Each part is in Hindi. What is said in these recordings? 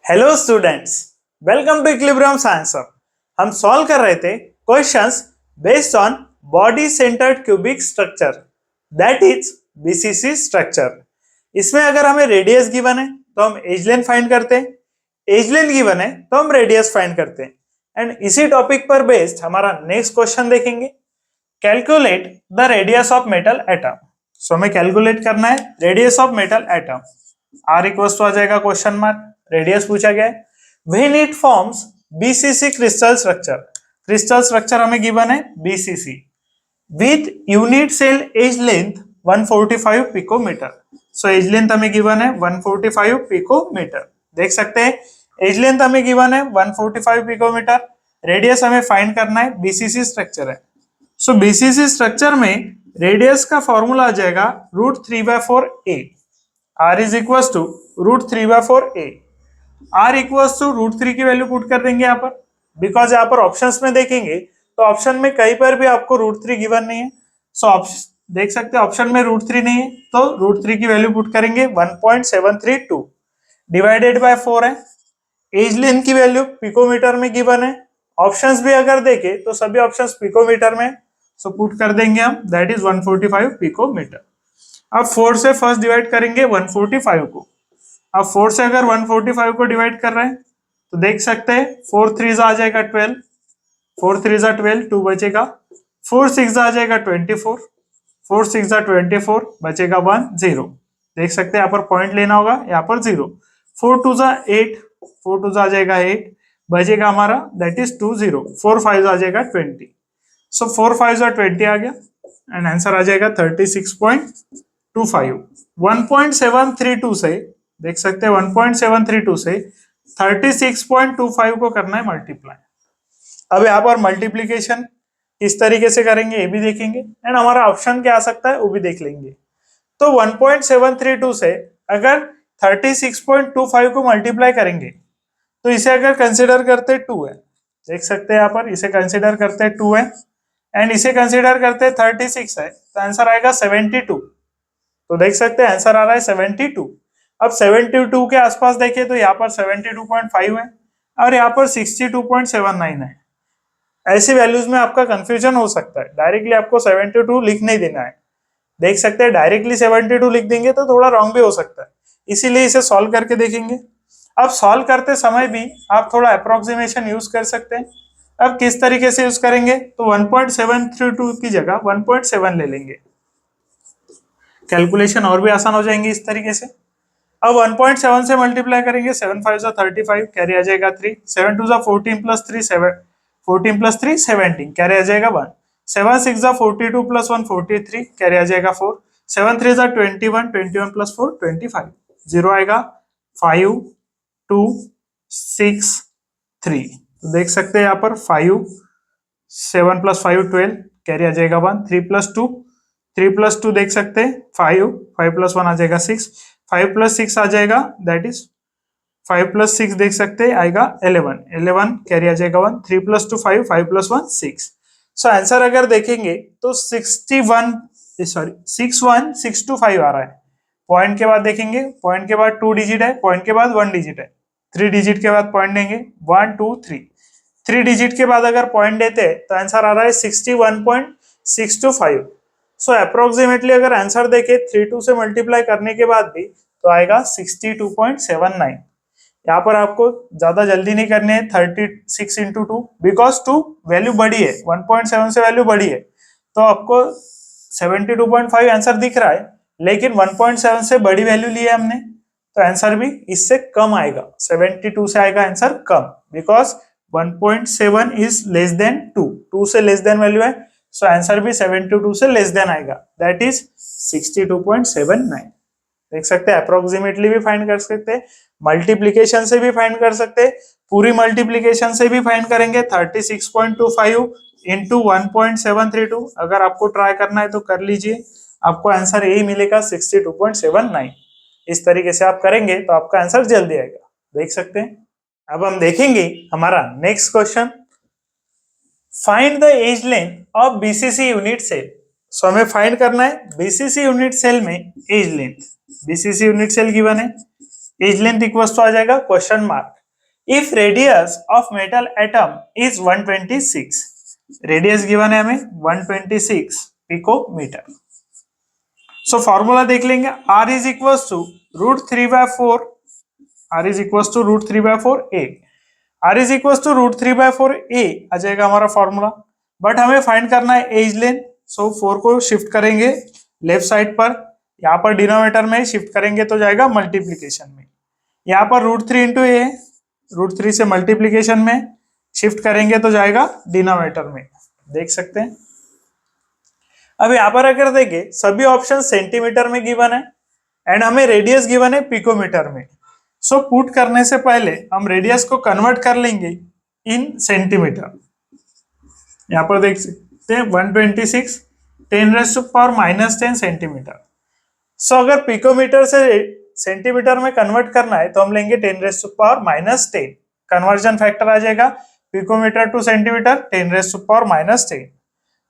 Hello students, welcome to equilibrium science. हम सॉल्व कर रहे थे questions based on body centred cubic structure, that is BCC structure. इसमें अगर हमें रेडियस गिवन है तो हम एज लेंथ फाइंड करते हैं, एज लेंथ गिवन है तो हम रेडियस फाइंड करते हैं। एंड इसी टॉपिक पर बेस्ड हमारा नेक्स्ट क्वेश्चन देखेंगे, calculate the radius of metal atom. So हमें कैलकुलेट करना है radius of metal atom. R equals to आ जाएगा क्वेश्चन मार्क, रेडियस पूछा गया है। When it forms BCC crystal structure, crystal structure हमें गिवन है BCC with unit cell edge length 145 picometre. So edge length हमें गिवन है 145 पिकोमीटर, देख सकते हैं एज लेंथ हमें गिवन है 145 पिकोमीटर। रेडियस हमें फाइंड करना है, बीसीसी स्ट्रक्चर है। सो बीसीसी स्ट्रक्चर में रेडियस का फॉर्मूला आ जाएगा √3/4a। r is equal to √3/4a। r equals to √3 की वैल्यू पुट कर देंगे यहाँ पर, बिकॉज यहाँ पर ऑप्शंस में देखेंगे तो ऑप्शन में कहीं पर भी आपको √3 गिवन नहीं है। सो देख सकते हैं ऑप्शन में √3 नहीं है, तो √3 की वैल्यू पुट करेंगे 1.732 डिवाइडेड बाय 4 है। एज लेंथ की वैल्यू पिकोमीटर में गिवन है, ऑप्शंस भी अगर देखे तो सभी ऑप्शंस पिकोमीटर में, सो पुट कर देंगे हम, दैट इज 145 पिकोमीटर। अब 4 से फर्स्ट डिवाइड करेंगे 145 को। अब 4 से अगर 145 को डिवाइड कर रहे हैं तो देख सकते हैं 4 3 आ जाएगा 12, 4 3 12, 2 बचेगा, 4 6 आ जाएगा 24, 4 6 24, बचेगा 1 0। देख सकते हैं यहाँ पर पॉइंट लेना होगा, यहाँ पर 0। 4 2 8, 4 2 आ जाएगा 8, बचेगा हमारा दैट इज 2 0। 4 5 आ जाएगा 20। सो 4 5 20 आ गया एंड आंसर आ जाएगा 36.25। 1.732 से देख सकते हैं 1.732 से 36.25 को करना है मल्टीप्लाई। अब यहाँ पर मल्टीप्लीकेशन किस तरीके से करेंगे ये भी देखेंगे एंड हमारा ऑप्शन क्या आ सकता है वो भी देख लेंगे। तो 1.732 से अगर 36.25 को मल्टीप्लाई करेंगे तो इसे अगर कंसिडर करते 2 है, देख सकते हैं यहाँ पर इसे कंसिडर करते 2 है एंड इसे कंसिडर करते 36 है, तो आंसर आएगा 72। तो देख सकते हैं आंसर आ रहा है 72। अब 72 के आसपास देखिए तो यहाँ पर 72.5 है और यहाँ पर 62.79 है। ऐसी वैल्यूज में आपका कंफ्यूजन हो सकता है, डायरेक्टली आपको 72 लिख नहीं देना है। देख सकते हैं डायरेक्टली 72 लिख देंगे तो थोड़ा रॉन्ग भी हो सकता है, इसीलिए इसे सॉल्व करके देखेंगे। अब सॉल्व करते समय भी आप थोड़ा अप्रोक्सीमेशन यूज कर सकते हैं। अब किस तरीके से यूज करेंगे तो 1.732 की जगह 1.7 ले लेंगे, कैलकुलेशन और भी आसान हो जाएंगे इस तरीके से। अब 1.7 से मल्टीप्लाई करेंगे, 7 5 35, कैरी आ जाएगा 3, 7 2 14 प्लस 3 7, 14 प्लस 3 17, कैरी आ जाएगा 1, 7 6 42 प्लस 1 43, कैरी आ जाएगा 4, 7 3 21, 21 प्लस 4 25, 0 आएगा 5 2 6 3। तो देख सकते हैं यहाँ पर 5 7 प्लस 5 12, कैरी आ जाएगा 1, 3 प्लस 2, 3 प्लस 2 देख सकते हैं 5, 5 प्लस 1 आ जाएगा 6, 5 प्लस 6 आ जाएगा दैट इज 5 प्लस 6 देख सकते हैं आएगा 11, 11 कैरी आ जाएगा 1, 3 प्लस 2 5, 5 प्लस 1 6। सो आंसर अगर देखेंगे तो 61625 आ रहा है। पॉइंट के बाद देखेंगे, पॉइंट के बाद 2 डिजिट है, पॉइंट के बाद 1 डिजिट है, 3 डिजिट के बाद पॉइंट देंगे 1 2 3, 3 डिजिट के बाद अगर पॉइंट देते हैं तो आंसर आ रहा है 61.625। सो अप्रोक्सीमेटली अगर आंसर देखे 32 से मल्टीप्लाई करने के बाद भी तो आएगा 62.79। यहाँ पर आपको ज्यादा जल्दी नहीं करनी है, 36 इंटू 2, बिकॉज 2 वैल्यू बड़ी है, 1.7 से वैल्यू बड़ी है तो आपको 72.5 आंसर दिख रहा है, लेकिन 1.7 से बड़ी वैल्यू ली है हमने तो आंसर भी इससे कम आएगा, 72 से आएगा answer come, because 1.7 is less than 2, 2 से लेस देन वैल्यू है, सो आंसर भी 72 से लेस देन आएगा, दैट इज 62.79। देख सकते हैं अप्रोक्सीमेटली भी फाइंड कर सकते हैं, मल्टीप्लीकेशन से भी फाइंड कर सकते हैं, पूरी मल्टीप्लीकेशन से भी फाइंड करेंगे। 36.25 इंटू 1.732 अगर आपको ट्राई करना है तो कर लीजिए, आपको आंसर यही मिलेगा 62.79। इस तरीके से आप करेंगे तो आपका आंसर जल्दी आएगा, देख सकते हैं। अब हम देखेंगे हमारा next question, find the edge length of BCC unit cell. So हमें फाइंड करना है बीसीसी यूनिट सेल में edge length, BCC unit cell given है, एज लेंथ इक्वल्स टू आ जाएगा question mark if radius of metal atom is 126, radius given है हमें 126 पिकोमीटर। सो फॉर्मूला देख लेंगे, R is equal to √3/4, R is equal to √3/4 A, R is equal to √3/4 A आ जाएगा हमारा फॉर्मूला। बट हमें फाइंड करना है एज लेंथ, सो 4 को शिफ्ट करेंगे लेफ्ट साइड पर, यहाँ पर डिनोमिनेटर में शिफ्ट करेंगे तो जाएगा मल्टीप्लीकेशन में, यहाँ पर √3 इंटू ए, √3 से मल्टीप्लीकेशन में शिफ्ट करेंगे तो जाएगा डिनोमिनेटर में, देख सकते हैं। अब यहाँ पर अगर देखें सभी ऑप्शन सेंटीमीटर में गिवन है एंड हमें रेडियस गिवन है पिकोमीटर में। सो पुट करने से पहले हम रेडियस को कन्वर्ट कर लेंगे इन सेंटीमीटर। यहाँ पर देख सकते हैं 126 10⁻⁻10 सेंटीमीटर। सो अगर पिकोमीटर से सेंटीमीटर में कन्वर्ट करना है तो हम लेंगे 10⁻⁻10, कन्वर्जन फैक्टर आ जाएगा पिकोमीटर टू सेंटीमीटर 10⁻⁻10।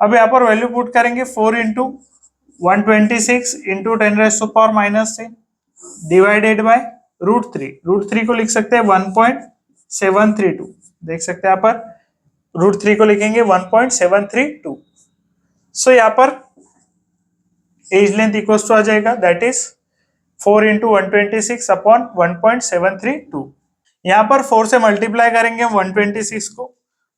अब यहाँ पर वैल्यू पुट करेंगे 4 इंटू 126 इंटू 10⁻⁻10 डिवाइडेड बाय √3 को लिख सकते हैं 1.732, देख सकते हैं यहाँ पर √3 को लिखेंगे 1.732। सो यहाँ पर एज लेंथ इक्वल्स टू आ जाएगा दैट इज 4 इंटू 126 अपॉन 1.732। यहाँ पर 4 से मल्टीप्लाई करेंगे हम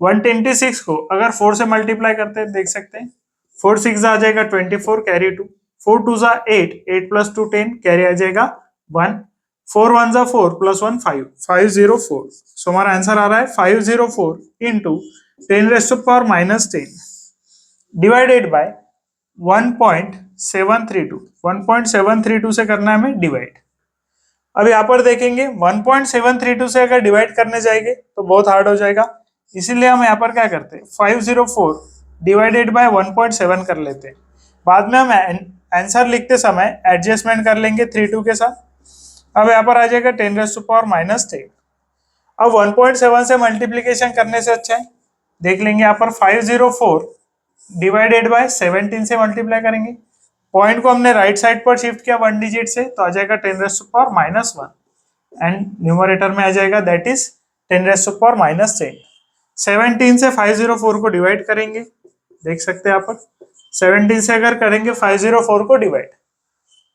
126 को अगर 4 से मल्टीप्लाई करते हैं देख सकते हैं 4 6 आ जाएगा 24 कैरी 2, 4 2 8 प्लस 2 10 कैरी आ जाएगा 1, 4 1 4 प्लस 1 5 504। सो हमारा आंसर आ रहा है 504 इंटू 10⁻⁻10 डिवाइडेड बाय 1.732 से करना है हमें डिवाइड। अब यहाँ पर देखेंगे 1.732 से अगर डिवाइड करने जाएंगे तो बहुत हार्ड हो जाएगा, इसीलिए हम यहाँ पर क्या करते हैं 504 डिवाइडेड बाय 1.7 कर लेते हैं। बाद में हम आंसर लिखते समय एडजस्टमेंट कर लेंगे 32 के साथ। अब यहाँ पर आ जाएगा 10⁻⁻10। अब 1.7 से मल्टीप्लीकेशन करने से अच्छा है, देख लेंगे यहाँ पर 504 डिवाइडेड बाय 17 से मल्टीप्लाई करेंगे। पॉइंट को हमने राइट साइड पर शिफ्ट किया 1 डिजिट से तो आ जाएगा 10⁻⁻1 एंड न्यूमरेटर में आ जाएगा दैट इज 10⁻⁻10। 17 से 504 को डिवाइड करेंगे, देख सकते हैं यहाँ पर 17 से अगर करेंगे 504 को डिवाइड,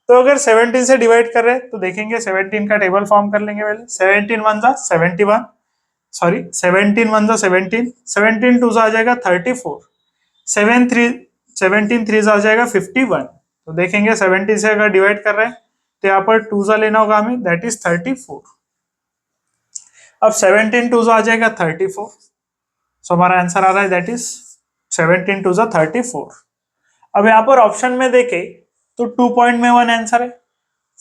तो अगर 17 से डिवाइड कर रहे हैं तो देखेंगे 17 का टेबल फॉर्म कर लेंगे पहले। 17 1 जा 71, सॉरी 17 1 जा 17, 17 2 आ जाएगा 34, 17 3 आ जाएगा 51। तो देखेंगे 17 से अगर डिवाइड कर रहे हैं तो यहाँ पर 2 जा लेना होगा हमें दैट इज 34। अब 17 2 आ जाएगा 34, सो हमारा आंसर आ रहा है दैट इज 17 2 34। अब यहाँ पर ऑप्शन में देखे तो 2 पॉइंट में 1 आंसर है,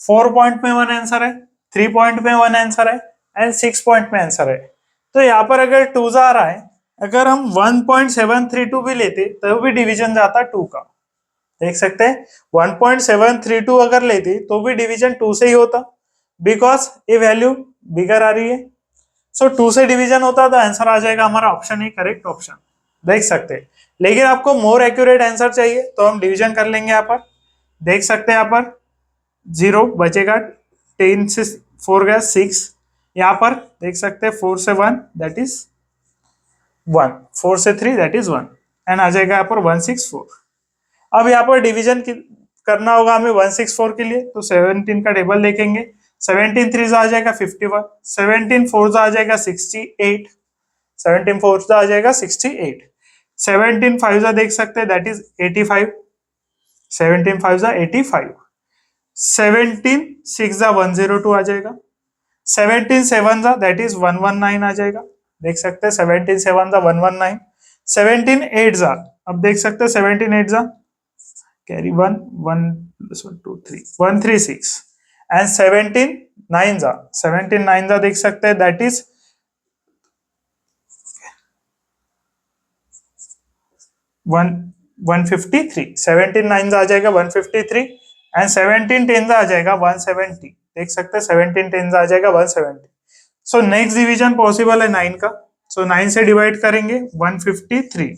4 पॉइंट में 1 आंसर है, 3 पॉइंट में 1 आंसर है एंड 6 पॉइंट में आंसर है। तो यहाँ पर अगर 2 आ रहा है, अगर हम 1.732 भी लेते तो भी डिवीजन जाता 2 का, देख सकते हैं 1.732 अगर लेते तो भी डिवीजन 2 से ही होता बिकॉज ये वैल्यू बिगर आ रही है। सो 2 से डिवीजन होता तो आंसर आ जाएगा हमारा ऑप्शन ही करेक्ट ऑप्शन, देख सकते हैं। लेकिन आपको मोर एक्यूरेट आंसर चाहिए तो हम डिवीजन कर लेंगे यहाँ पर, देख सकते हैं यहाँ पर 0 बचेगा, 10 से 4 गया 6, यहाँ पर देख सकते हैं 4 से 1 दैट इज 1, 4 से 3 दैट इज 1 एंड आ जाएगा यहाँ पर 164। अब यहाँ पर डिवीजन करना होगा हमें 164 के लिए तो 17 का टेबल देखेंगे, 17 3 आ जाएगा 51, 17 4 आ जाएगा 68, 17 4 आ जाएगा 68, 17 5 देख सकते हैं दैट इज 85, 17 5 85, 17 6 102 आ जाएगा, 17 7 दैट इज 119 आ जाएगा, देख सकते हैं 17 7 119, 17 8 अब देख सकते हैं 17 8 कैरी 1 1 2 3 136 एंड 17 9 देख सकते हैं दैट इज 153, 17 9 आ जाएगा 153 एंड 17 10 आ जाएगा 170, देख सकते हैं 17 10 आ जाएगा 170। सो नेक्स्ट डिवीजन पॉसिबल है 9 का, सो 9 से डिवाइड करेंगे 153,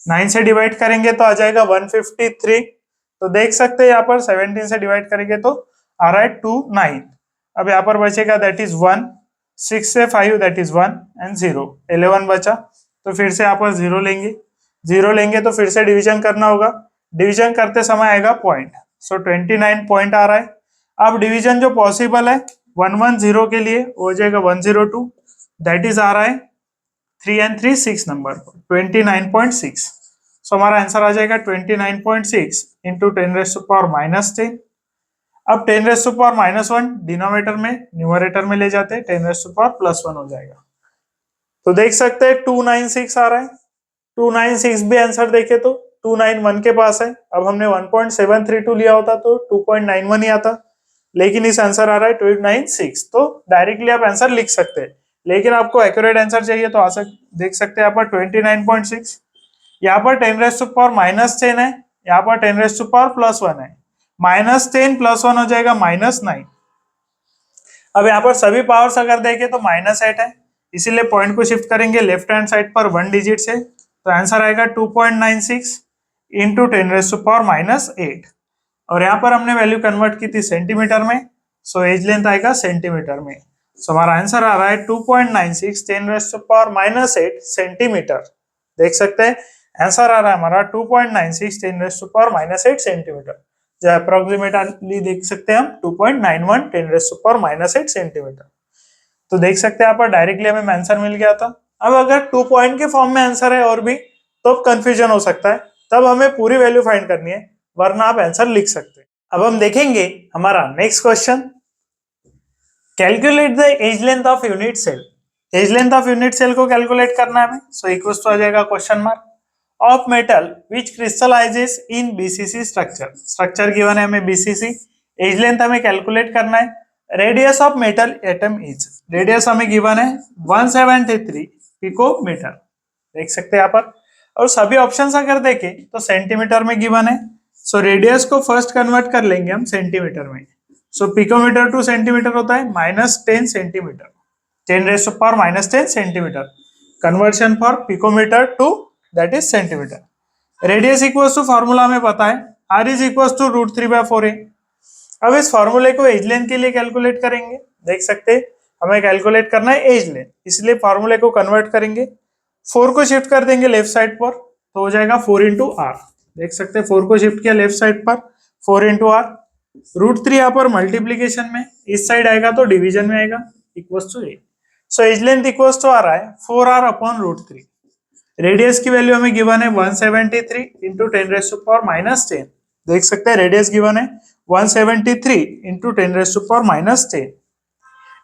9 से डिवाइड करेंगे तो आ जाएगा 153, तो देख सकते हैं यहाँ पर 17 से डिवाइड करेंगे तो आ रहा है 2 9। अब यहाँ पर बचेगा दैट इज 1, 6 से 5 दैट इज 1 एंड 0, 11 बचा। तो फिर से यहाँ पर 0 लेंगे, 0 लेंगे तो फिर से डिवीजन करना होगा, डिवीजन करते समय आएगा पॉइंट, सो 29 पॉइंट आ रहा है। अब डिवीजन जो पॉसिबल है 110 के लिए वो हो जाएगा 102, दैट इज आ रहा है 3 and 3 6 नंबर, 29.6। सो हमारा आंसर आ जाएगा 29.6 इंटू 10⁻⁻10। अब 10⁻⁻1 डिनोमिनेटर में न्यूमरेटर में ले जाते हैं, 10⁻+1 हो जाएगा। तो देख सकते हैं 296 आ रहा है, 296 भी आंसर देखे तो 291 के पास है। अब हमने 1.732 लिया होता तो 2.91 ही आता, लेकिन इस आंसर आ रहा है 296। तो डायरेक्टली आप आंसर लिख सकते हैं, लेकिन आपको एक्यूरेट आंसर चाहिए तो देख सकते हैं यहाँ पर 29.6, यहाँ पर 10⁻⁻10 है, यहाँ पर 10⁻+1 है, -10 +1 हो जाएगा -9। अब यहाँ पर सभी पावर्स अगर देखें तो -8 है, इसीलिए पॉइंट को शिफ्ट करेंगे लेफ्ट हैंड साइड पर 1 डिजिट से, तो आंसर आएगा 2.96 इंटू 10⁻⁸ और यहाँ पर हमने वैल्यू कन्वर्ट की थी सेंटीमीटर में, सो एज लेंथ आएगा सेंटीमीटर में। सो हमारा आंसर आ रहा है 2.96 10⁻⁸ सेंटीमीटर। देख सकते हैं आंसर आ रहा है हमारा 2.96 10⁻⁸ सेंटीमीटर, जो अप्रोक्सीमेटली देख सकते हैं हम 2.91 10⁻⁸ सेंटीमीटर। तो देख सकते हैं यहाँ पर डायरेक्टली हमें आंसर मिल गया था। अब अगर 2 पॉइंट के फॉर्म में आंसर है और भी तो कंफ्यूजन हो सकता है, तब हमें पूरी वैल्यू फाइंड करनी है, वरना आप आंसर लिख सकते हैं। अब हम देखेंगे हमारा next question, calculate the edge length of unit cell. Edge length of unit cell को कैलकुलेट करना है हमें, सो इक्वल्स टू आ जाएगा question mark of metal which crystallises in BCC structure. Structure given है हमें बीसीसी, एज लेंथ हमें कैलकुलेट करना है, radius of metal atom is, radius हमें गिवन है 173 पिकोमीटर, देख सकते हैं यहाँ पर। और सभी ऑप्शंस अगर देखें तो सेंटीमीटर में गिवन है, सो रेडियस को फर्स्ट कन्वर्ट कर लेंगे हम सेंटीमीटर में, सो पिकोमीटर टू सेंटीमीटर होता है -10 centimetre, 10⁻⁻10 centimetre, conversion for picometre to that is centimetre. Radius equals to formula हमें पता है, r is equals to √3/4a। अब इस फॉर्मूले को एज लेंथ के लिए कैलकुलेट करेंगे, देख सकते हैं हमें कैलकुलेट करना है एज लेंथ, इसलिए फॉर्मूले को कन्वर्ट करेंगे, 4 को शिफ्ट कर देंगे लेफ्ट साइड पर, तो हो जाएगा 4 × r। देख सकते हैं 4 को शिफ्ट किया लेफ्ट साइड पर, 4 × r, √3 यहाँ पर मल्टीप्लीकेशन में, इस साइड आएगा तो डिवीजन में आएगा, equals to a। So edge length equals to आ रहा है 4r/√3। रेडियस की वैल्यू हमें गिवन है 173 इंटू 10⁻⁻10, देख सकते हैं रेडियस गिवन है 173 इंटू 10⁻⁻10,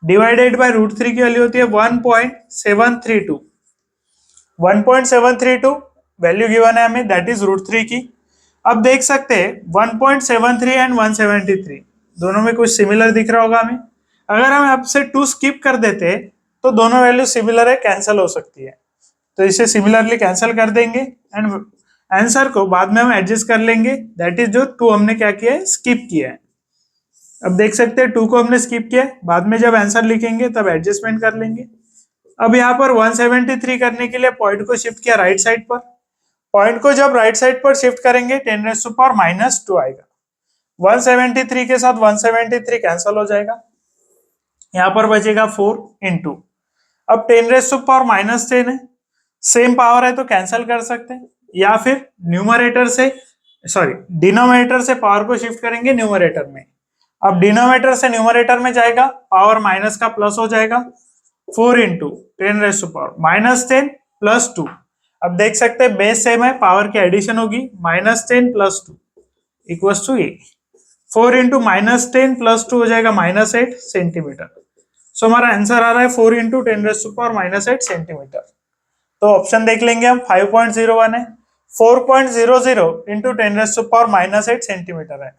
डिवाइडेड बाय √3 की वैल्यू होती है 1.732, 1.732 वैल्यू गिवन है हमें, दैट इज √3 की। अब देख सकते हैं 1.73 एंड 173 दोनों में कुछ सिमिलर दिख रहा होगा हमें, अगर हम आपसे 2 स्किप कर देते तो दोनों वैल्यू सिमिलर है, कैंसिल हो सकती है, तो इसे सिमिलरली कैंसिल कर देंगे एंड आंसर को बाद में हम एडजस्ट कर लेंगे, दैट इज जो 2 हमने क्या किया है, स्किप किया है। अब देख सकते हैं 2 को हमने स्किप किया है, बाद में जब आंसर लिखेंगे तब एडजस्टमेंट कर लेंगे। अब यहाँ पर 173 करने के लिए पॉइंट को शिफ्ट किया राइट साइड पर, पॉइंट को जब राइट साइड पर शिफ्ट करेंगे 10⁻⁻2 आएगा, 173 के साथ 173 कैंसिल हो जाएगा, यहाँ पर बचेगा 4 इंटू, अब 10⁻⁻10 है, सेम पावर है तो कैंसिल कर सकते हैं, या फिर न्यूमरेटर से डिनोमिनेटर से पावर को शिफ्ट करेंगे न्यूमरेटर में। अब डिनोमिनेटर से न्यूमरेटर में जाएगा, पावर माइनस का प्लस हो जाएगा, 4 इंटू 10⁻⁻10 प्लस 2। अब देख सकते हैं बेस सेम है, पावर की एडिशन होगी, -10 + 2 इक्वल्स टू 8, 4 इंटू -10 + 2 हो जाएगा -8 सेंटीमीटर। सो हमारा आंसर आ रहा है 4 इंटू 10⁻⁸ सेंटीमीटर। तो ऑप्शन देख लेंगे हम, 5.01 है, 4.00 इंटू 10⁻⁸ सेंटीमीटर है,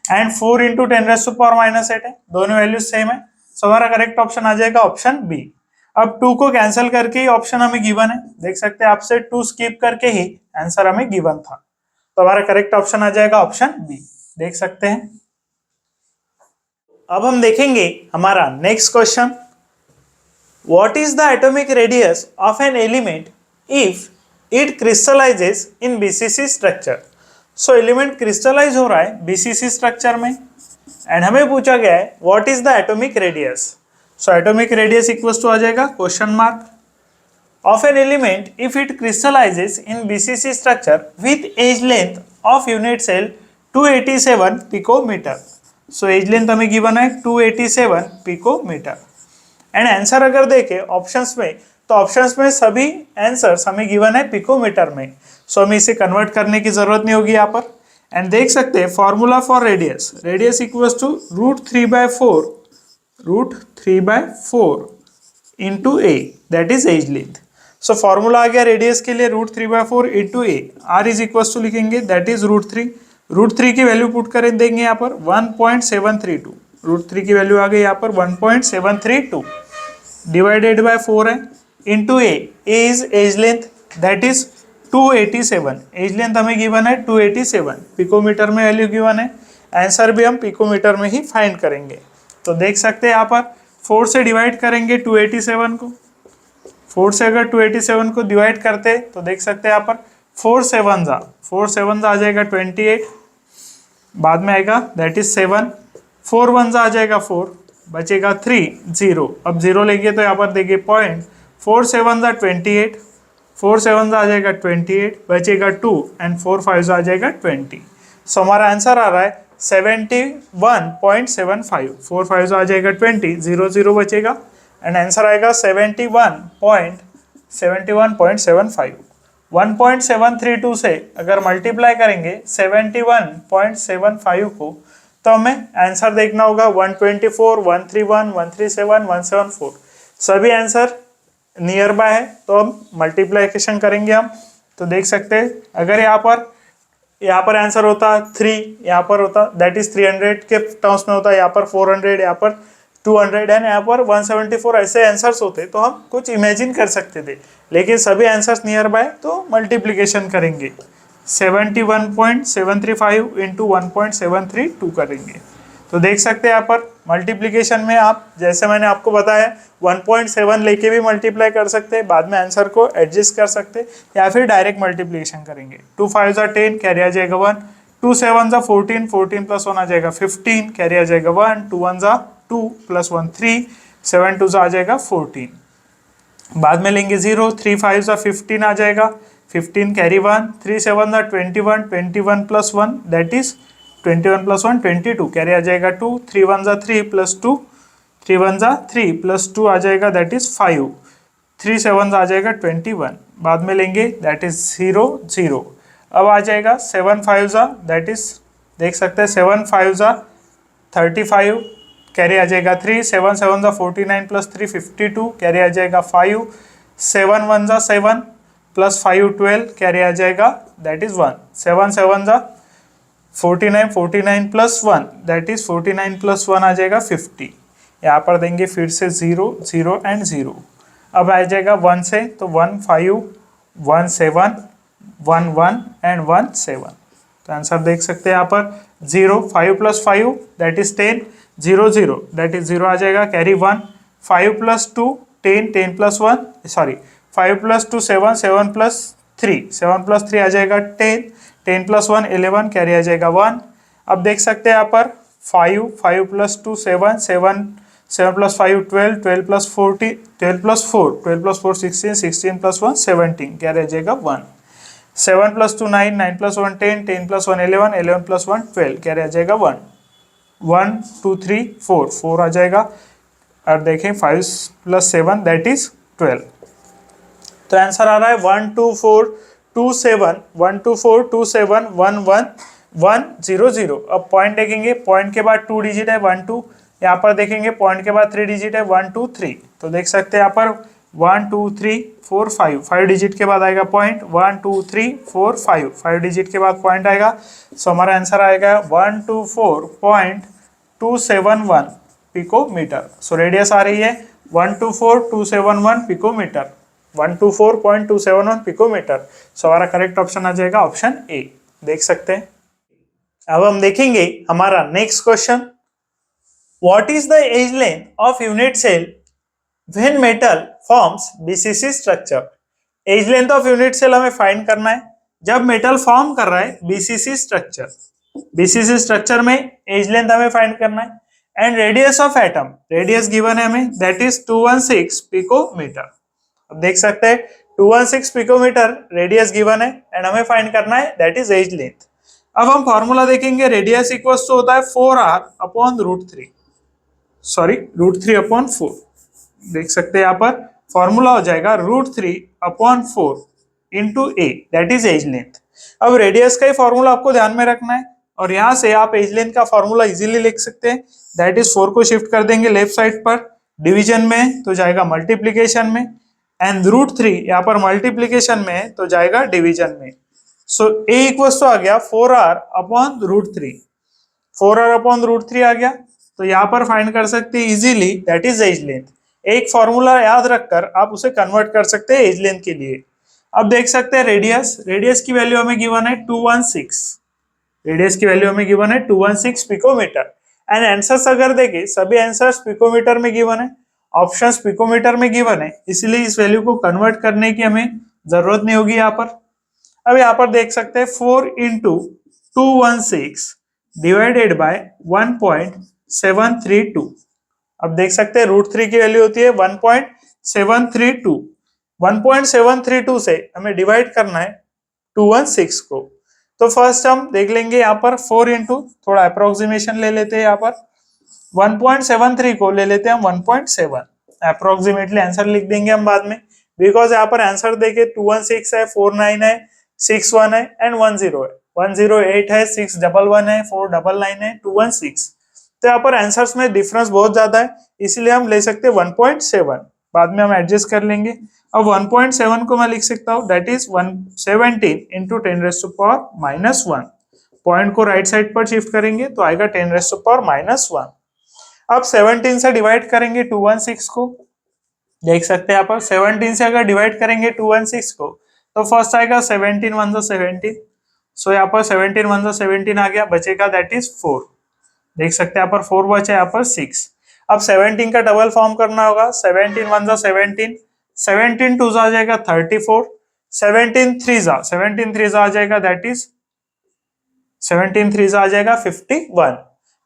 एंड 4 इंटू 10⁻⁸ है, दोनों वैल्यू सेम है, सो हमारा करेक्ट ऑप्शन आ जाएगा ऑप्शन बी। अब 2 को कैंसिल करके ही ऑप्शन हमें गिवन है, देख सकते हैं आपसे 2 स्किप करके ही आंसर हमें गिवन था, तो हमारा करेक्ट ऑप्शन आ जाएगा ऑप्शन बी, देख सकते हैं। अब हम देखेंगे हमारा next question, what is the atomic radius of an element if it crystallizes in BCC structure. So element crystallize हो रहा है बीसीसी स्ट्रक्चर में एंड हमें पूछा गया है what is the atomic radius. So atomic radius equals to आ जाएगा question mark of an element if it crystallizes in BCC structure with age length of unit cell 287 picometer. So age length हमें given है 287 picometer. एंड आंसर अगर देखें ऑप्शंस में तो ऑप्शंस में सभी आंसर्स हमें गिवन है पिकोमीटर में. सो हमें इसे कन्वर्ट करने की जरूरत नहीं होगी यहाँ पर. एंड देख सकते हैं formula for radius, radius equals to √3/4 into a, that is edge length. So formula आ गया रेडियस के लिए √3/4 into a. R is equals to लिखेंगे दैट इज √3 की वैल्यू पुट कर देंगे यहाँ पर 1.732. √3 की वैल्यू आ गई यहाँ पर 1.732 डिवाइडेड बाय 4 है into a is edge length that is 287. Edge length हमें गिवन है 287, पिकोमीटर में वैल्यू गिवन है. आंसर भी हम पिकोमीटर में ही फाइंड करेंगे. तो देख सकते हैं यहाँ पर 4 से डिवाइड करेंगे 287 को. 4 से अगर 287 को डिवाइड करते तो देख सकते हैं यहाँ पर 4 7 आ जाएगा 28, बाद में आएगा दैट इज 7, 4 1 आ जाएगा 4, बचेगा 3 0. अब 0 लेंगे तो यहाँ पर देखिए पॉइंट, 4 7 28, 4 7 आ जाएगा 28, बचेगा 2 एंड 4 5 आ जाएगा 20. सो हमारा आंसर आ रहा है 71.75. 4 5 आ जाएगा 20, 0 0 बचेगा एंड आंसर आएगा 71.75. 1.732 से अगर मल्टीप्लाई करेंगे 71.75 को तो हमें आंसर देखना होगा 124, 131, 137, 174. सभी आंसर नियर बाय है तो हम मल्टीप्लीकेशन करेंगे हम. तो देख सकते हैं अगर यहाँ पर आंसर होता 3, यहाँ पर होता दैट इज 300 के टर्म्स में होता, यहाँ पर 400, यहाँ पर 200 एंड यहाँ पर 174 ऐसे आंसर्स होते तो हम कुछ इमेजिन कर सकते थे. लेकिन सभी आंसर्स नियर बाय तो मल्टीप्लिकेशन करेंगे. 71.735 इंटू 1.732 करेंगे. तो देख सकते हैं यहाँ पर मल्टीप्लिकेशन में आप जैसे मैंने आपको बताया 1.7 लेके भी मल्टीप्लाई कर सकते हैं, बाद में आंसर को एडजस्ट कर सकते हैं या फिर डायरेक्ट मल्टीप्लिकेशन करेंगे. 2 5 10 कैरी आ जाएगा 1, 2 7 14, 14 प्लस 1 आ जाएगा 15, कैरी आ जाएगा 1, 2 1 2 प्लस 1 3, 7 2 आ जाएगा 14. बाद में लेंगे 0, 3 5 15 आ जाएगा 15, carry 1, 3 7 21, 21 plus 1 that is 21 plus 1 22, carry आ जाएगा 2, 3 1 3 प्लस 2, 3 1 3 प्लस 2 आ जाएगा दैट इज 5, 3 7 आ जाएगा 21. बाद में लेंगे दैट इज 0 0. अब आ जाएगा 7 5 दैट इज देख सकते हैं 7 5 35, कैरी आ जाएगा 3, 7 7 49 प्लस 3 52, कैरी आ जाएगा 5, 7 1 7 प्लस 5 12, कैरी आ जाएगा that is 1, 7 7 49, 49 plus 1 that is 49 plus 1 आ जाएगा 50. यहाँ पर देंगे फिर से 0 0 एंड 0. अब आ जाएगा 1 से तो 1 5 1 7 1 1 एंड 1 7. तो आंसर देख सकते हैं यहाँ पर 0 5 plus 5 that is 10, 0 0 that is 0 आ जाएगा, carry 1, 5 plus 2 10, 10 plus 1 sorry 5 plus 2 7, 7 plus 3, 7 plus 3 आ जाएगा 10, 10 प्लस 1 11, कैरी आ जाएगा 1. अब देख सकते हैं यहाँ पर 5 plus 2 7, 7 plus 5 12, 12 plus 4 12 plus 4 16, 16 plus 1 17, carry आ जाएगा 1. 7 plus 2 9, 9 plus 1 10, 10 plus 1 11, 11 plus 1 12, carry आ जाएगा 1. 1 2 3 4 आ जाएगा. और देखें 5 प्लस 7 दैट इज 12. तो आंसर आ रहा है 1 2 4 2 7 1 2 4 2 7 1 1 1 0 0. अब पॉइंट देखेंगे, पॉइंट के बाद 2 डिजिट है 1 2, यहाँ पर देखेंगे पॉइंट के बाद 3 डिजिट है 1 2 3. तो देख सकते हैं यहाँ पर 1 2 3 4 5, 5 डिजिट के बाद आएगा पॉइंट 1 2 3 4 5, 5 डिजिट के बाद पॉइंट आएगा. सो हमारा आंसर आएगा 124.271 पिकोमीटर. सो रेडियस आ रही है 124.271 पिकोमीटर, 124.271 पिकोमीटर. सो हमारा करेक्ट ऑप्शन आ जाएगा ऑप्शन ए. देख सकते हैं. अब हम देखेंगे हमारा next question. What is the edge length of unit cell when metal forms BCC structure. Edge length of unit cell हमें फाइंड करना है जब मेटल फॉर्म कर रहा है बीसीसी स्ट्रक्चर. बीसीसी स्ट्रक्चर में एज लेंथ हमें फाइंड करना है and radius of atom, radius given है हमें, दैट इज 216 पिकोमीटर। अब देख सकते हैं 216 पिकोमीटर रेडियस गिवन है एंड हमें फाइंड करना है दैट इज एज लेंथ। अब हम फॉर्मूला देखेंगे, रेडियस इक्वल्स टू होता है 4r अपॉन √3, सॉरी √3/4। देख सकते हैं यहाँ पर फॉर्मूला हो जाएगा √3/4 into a, that is edge length. अब रेडियस का ही फॉर्मूला आपको ध्यान में रखना है और यहाँ से आप एज लेंथ का फॉर्मूला इजीली लिख सकते हैं, दैट इज 4 को शिफ्ट कर देंगे लेफ्ट साइड पर, डिवीजन में तो जाएगा मल्टीप्लीकेशन में, एंड √3 यहाँ पर मल्टीप्लीकेशन में तो जाएगा डिवीजन में। सो ए इक्वल्स तो आ गया 4r अपॉन √3, 4r अपॉन √3 आ गया, तो यहाँ पर फाइंड कर सकते हैं easily that is edge length. एक फॉर्मूला याद रखकर आप उसे कन्वर्ट कर सकते हैं एज लेंथ के लिए। अब देख सकते हैं रेडियस, रेडियस की वैल्यू हमें गिवन है 216, रेडियस की वैल्यू हमें गिवन है 216 पिकोमीटर एंड आंसर्स अगर देखें सभी आंसर्स पिकोमीटर में गिवन है, ऑप्शंस पिकोमीटर में गिवन है, इसलिए इस वैल्यू को कन्वर्ट करने की हमें जरूरत नहीं होगी यहाँ पर। अब यहाँ पर देख सकते हैं 4 इंटू 216 डिवाइडेड बाय 1.732। अब देख सकते हैं √3 की वैल्यू होती है 1.732, 1.732 से हमें डिवाइड करना है 216 को। तो फर्स्ट हम देख लेंगे यहाँ पर 4 इंटू, थोड़ा अप्रोक्सीमेशन ले लेते हैं, यहाँ पर 1.73 को ले लेते हैं हम 1.7, अप्रोक्सीमेटली आंसर लिख देंगे हम बाद में, बिकॉज यहाँ पर आंसर देखे 216 है, 49 है, 61 है एंड 10 है, 108 है, 611 है, 499 है, 216। तो यहाँ पर आंसर्स में डिफरेंस बहुत ज्यादा है, इसलिए हम ले सकते हैं 1.7, बाद में हम एडजस्ट कर लेंगे। अब 1.7 को मैं लिख सकता हूँ दैट इज 117 इंटू 10⁻⁻1, पॉइंट को राइट साइड पर शिफ्ट करेंगे तो आएगा 10⁻⁻1। अब 17 से डिवाइड करेंगे 216 को, देख सकते हैं यहाँ पर 17 से अगर डिवाइड करेंगे 216 को तो फर्स्ट आएगा 17 1 17, सो यहाँ पर 17 1 17 आ गया, बचेगा दैट इज 4। देख सकते हैं यहाँ पर 4 बचे, यहाँ पर 6। अब 17 का डबल फॉर्म करना होगा, 17 1 17, 17 2 आ जाएगा 34, 17 3 आ जाएगा दैट इज 17 3 आ जाएगा 51।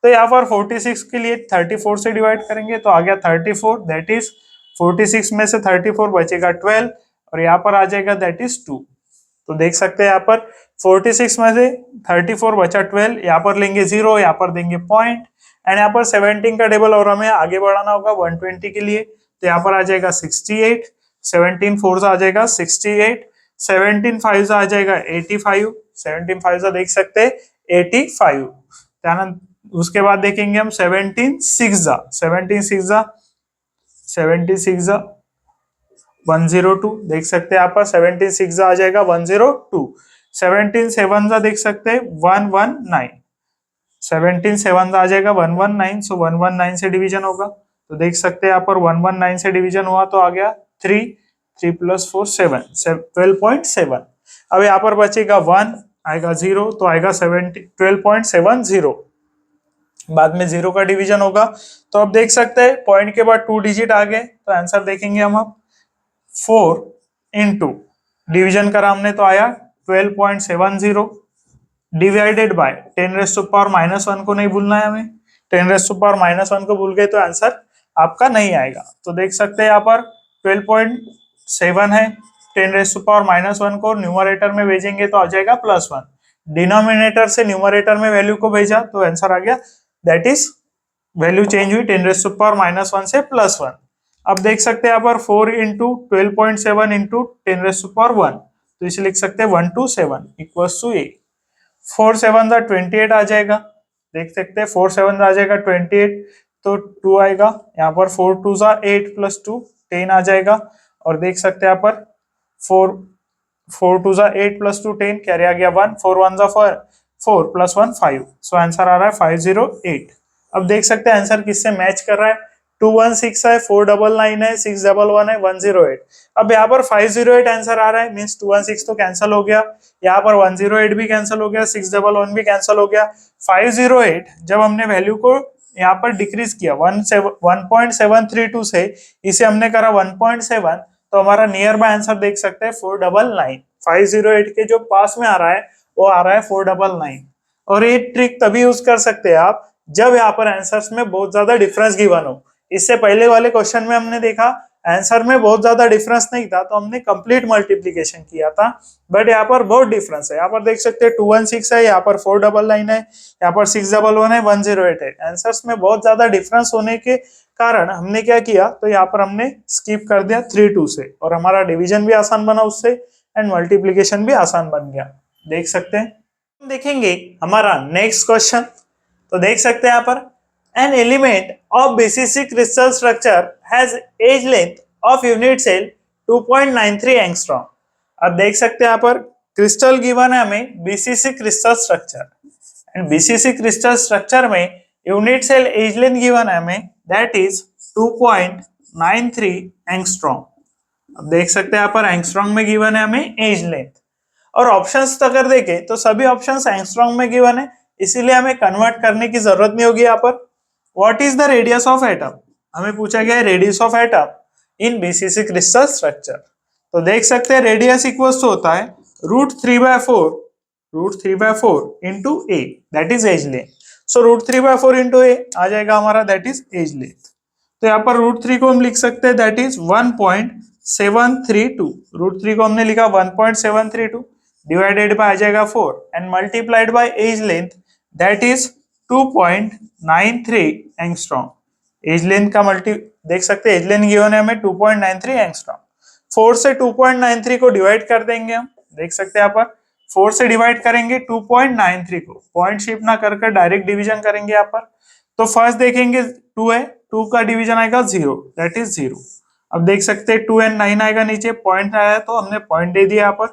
तो यहाँ पर 46 के लिए 34 से डिवाइड करेंगे तो आ गया 34, दैट इज 46 में से 34 बचेगा 12 और यहाँ पर आ जाएगा दैट इज 2। तो देख सकते हैं यहाँ पर 46 में से 34 बचा 12, यहाँ पर लेंगे 0, यहाँ पर देंगे पॉइंट एंड यहाँ पर 17 का डबल और हमें आगे बढ़ाना होगा 120 के लिए, तो यहाँ पर आ जाएगा 68, 17 4 आ जाएगा 68, 17 5 आ जाएगा 85, 17 5 देख सकते हैं 85। उसके बाद देखेंगे हम 17 6 102, देख सकते हैं यहाँ पर 17 6 आ जाएगा 102, 17 7 देख सकते हैं 119, 17 7 आ जाएगा 119, सो 119 से डिवीजन होगा, तो देख सकते हैं यहाँ पर 119 से डिवीजन हुआ तो आ गया 3, 3 + 4 7, 12.7। अब यहाँ पर बचेगा 1, आएगा 0 तो आएगा 12.70, बाद में 0 का डिवीजन होगा। तो अब देख सकते हैं पॉइंट के बाद 2 डिजिट आ गए, तो आंसर देखेंगे हम अब 4 इंटू डिवीजन करा हमने तो आया 12.70 डिवाइडेड बाय 10⁻⁻1 को नहीं भूलना है हमें, 10⁻⁻1 को भूल गए तो आंसर आपका नहीं आएगा। तो देख सकते हैं यहाँ पर 12.7 है, 10⁻⁻1 को न्यूमरेटर में भेजेंगे तो आ जाएगा +1, डिनोमिनेटर से न्यूमरेटर में वैल्यू को भेजा तो आंसर आ गया, दैट इज वैल्यू चेंज हुई 10⁻⁻1 से +1। अब देख सकते हैं यहाँ पर 4 इंटू 12.7 इंटू 10⁻1, तो इसे लिख सकते हैं 127 इक्वल्स टू 8, 4 7 28 आ जाएगा, देख सकते हैं 4 7 आ जाएगा 28, तो 2 आएगा, यहाँ पर 4 2 8 + 2 10 आ जाएगा, और देख सकते हैं यहाँ पर 4 2 8 + 2 10 कैरी आ गया 1, 4 1 4 + 1 5, सो आंसर आ रहा है 508। अब देख सकते हैं आंसर किससे मैच कर रहा है, 216 है, 499 है, 611 है, 108। अब यहाँ पर 508 आंसर आ रहा है, मींस 216 तो कैंसिल हो गया, यहाँ पर 108 भी कैंसिल हो गया, 611 भी कैंसिल हो गया। 508 जब हमने वैल्यू को यहाँ पर डिक्रीज किया 1.732 से इसे हमने करा 1.7, तो हमारा नियर बाय आंसर देख सकते हैं 499। 508 के जो पास में आ रहा है वो आ रहा है 499, और ये ट्रिक तभी यूज कर सकते हैं आप जब यहाँ पर आंसर्स में बहुत ज्यादा डिफरेंस गिवन हो। इससे पहले वाले क्वेश्चन में हमने देखा आंसर में बहुत ज्यादा डिफरेंस नहीं था तो हमने कंप्लीट मल्टीप्लीकेशन किया था, बट यहाँ पर बहुत डिफरेंस है। यहाँ पर देख सकते हैं 216 है, यहाँ पर 499 है, यहाँ पर 611 है, 108 है। आंसर्स में बहुत ज्यादा डिफरेंस होने के कारण हमने क्या किया, तो यहाँ पर हमने स्किप कर दिया 3 2 से, और हमारा डिवीजन भी आसान बना उससे एंड मल्टीप्लीकेशन भी आसान बन गया। देख सकते हैं। देखेंगे हमारा नेक्स्ट क्वेश्चन। तो देख सकते हैं यहाँ पर an element of BCC crystal structure has age length of unit cell 2.93 angstrom। अब देख सकते हैं यहाँ पर क्रिस्टल गिवन है हमें BCC crystal structure, and BCC crystal structure में unit cell edge length given है हमें, दैट इज 2.93 एंगस्ट्रॉम। अब देख सकते हैं यहाँ पर एंगस्ट्रॉम में गिवन है हमें एज लेंथ, और ऑप्शंस अगर देखें तो सभी ऑप्शंस एंगस्ट्रॉम में गिवन है, इसीलिए हमें कन्वर्ट करने की जरूरत नहीं होगी। यहाँ पर what is the radius of atom, हमें पूछा गया है radius of atom in BCC crystal structure. तो देख सकते हैं रेडियस इक्वल्स होता है √3/4 into a, that is edge length. So √3/4 into a आ जाएगा हमारा, दैट इज एज लेंथ। तो यहाँ पर √3 को हम लिख सकते हैं, दैट इज 1.732। √3 को हमने लिखा 1.732 डिवाइडेड बाय आ जाएगा 4 and multiplied by edge length, that is 2.93 angstrom. Edge length का मल्टी देख सकते हैं, एज लेंथ गिवन है हमें 2.93 एंगस्ट्रॉम। 4 से 2.93 को डिवाइड कर देंगे हम, देख सकते हैं यहाँ पर 4 से डिवाइड करेंगे 2.93 को, पॉइंट शिफ्ट ना कर डायरेक्ट डिवीजन करेंगे यहाँ पर। तो फर्स्ट देखेंगे 2 है, 2 का डिवीजन आएगा 0, दैट इज 0। अब देख सकते हैं 2 and 9 आएगा नीचे, पॉइंट आया तो हमने पॉइंट दे दिया यहाँ पर।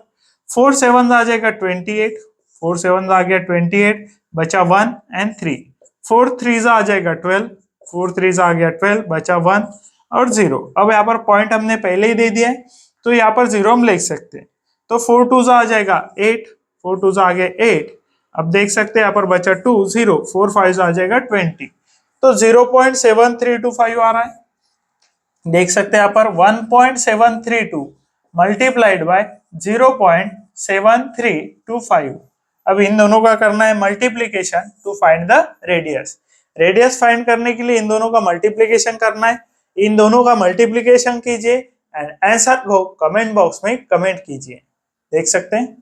4 7 आ जाएगा 28, 4 7 आ गया 28, बचा 1 and 3। 4 3 आ जाएगा 12, 4 3 आ गया 12, बचा 1 और 0। अब यहाँ पर पॉइंट हमने पहले ही दे दिया है तो यहाँ पर 0 हम लिख सकते हैं। तो 4 2 आ जाएगा 8, 4 2 आ गया 8। अब देख सकते हैं यहाँ पर बचा 2 0, 4 5 आ जाएगा 20। तो 0.7325 आ रहा है। देख सकते हैं यहाँ पर 1.732 मल्टीप्लाइड बाय 0.7325। अब इन दोनों का करना है multiplication to find the radius. Radius find करने के लिए इन दोनों का मल्टीप्लीकेशन करना है। इन दोनों का मल्टीप्लीकेशन कीजिए एंड आंसर को कमेंट बॉक्स में कमेंट कीजिए। देख सकते हैं।